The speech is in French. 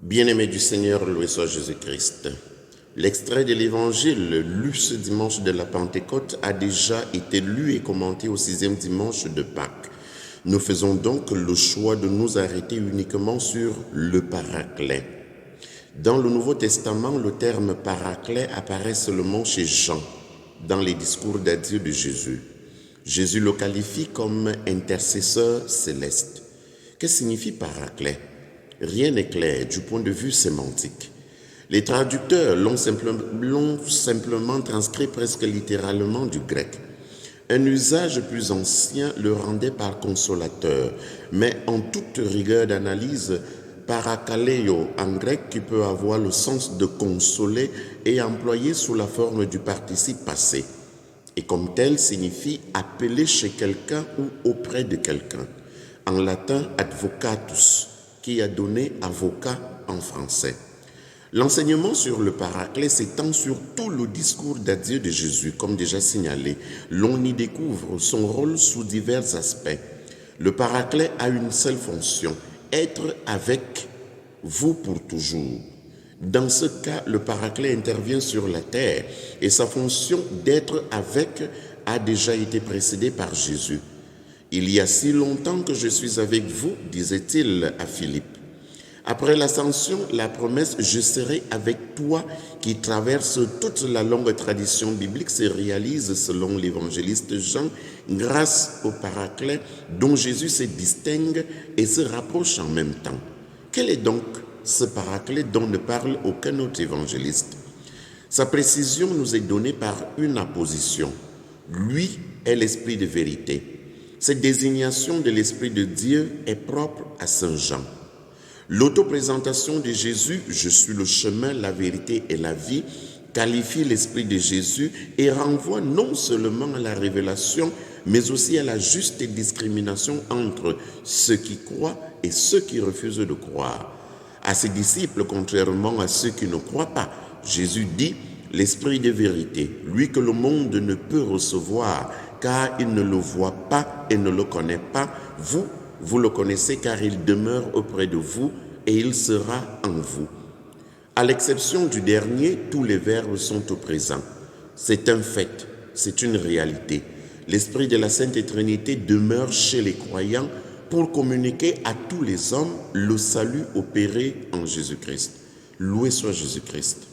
Bien-aimés du Seigneur, loué soit Jésus-Christ. L'extrait de l'Évangile lu ce dimanche de la Pentecôte a déjà été lu et commenté au 6e dimanche de Pâques. Nous faisons donc le choix de nous arrêter uniquement sur le Paraclet. Dans le Nouveau Testament, le terme Paraclet apparaît seulement chez Jean, dans les discours d'adieu de Jésus. Jésus le qualifie comme intercesseur céleste. Que signifie Paraclet ? Rien n'est clair du point de vue sémantique. Les traducteurs l'ont simplement transcrit presque littéralement du grec. Un usage plus ancien le rendait par consolateur, mais en toute rigueur d'analyse, parakaleo en grec qui peut avoir le sens de consoler est employé sous la forme du participe passé, et comme tel signifie appeler chez quelqu'un ou auprès de quelqu'un. En latin, advocatus, qui a donné avocat en français. L'enseignement sur le Paraclet s'étend sur tout le discours d'adieu de Jésus, comme déjà signalé. L'on y découvre son rôle sous divers aspects. Le Paraclet a une seule fonction, être avec vous pour toujours. Dans ce cas, le Paraclet intervient sur la terre et sa fonction d'être avec a déjà été précédée par Jésus. Il y a si longtemps que je suis avec vous, disait-il à Philippe. Après l'ascension, la promesse « Je serai avec toi » qui traverse toute la longue tradition biblique se réalise selon l'évangéliste Jean grâce au Paraclet dont Jésus se distingue et se rapproche en même temps. Quel est donc ce Paraclet dont ne parle aucun autre évangéliste? Sa précision nous est donnée par une apposition. Lui est l'Esprit de vérité. Cette désignation de l'Esprit de Dieu est propre à Saint Jean. L'autoprésentation de Jésus, « Je suis le chemin, la vérité et la vie », qualifie l'Esprit de Jésus et renvoie non seulement à la révélation, mais aussi à la juste discrimination entre ceux qui croient et ceux qui refusent de croire. À ses disciples, contrairement à ceux qui ne croient pas, Jésus dit « L'Esprit de vérité, lui que le monde ne peut recevoir, car il ne le voit pas et ne le connaît pas, vous le connaissez car il demeure auprès de vous et il sera en vous. » À l'exception du dernier, tous les verbes sont au présent. C'est un fait, c'est une réalité. L'Esprit de la Sainte Trinité demeure chez les croyants pour communiquer à tous les hommes le salut opéré en Jésus-Christ. Loué soit Jésus-Christ.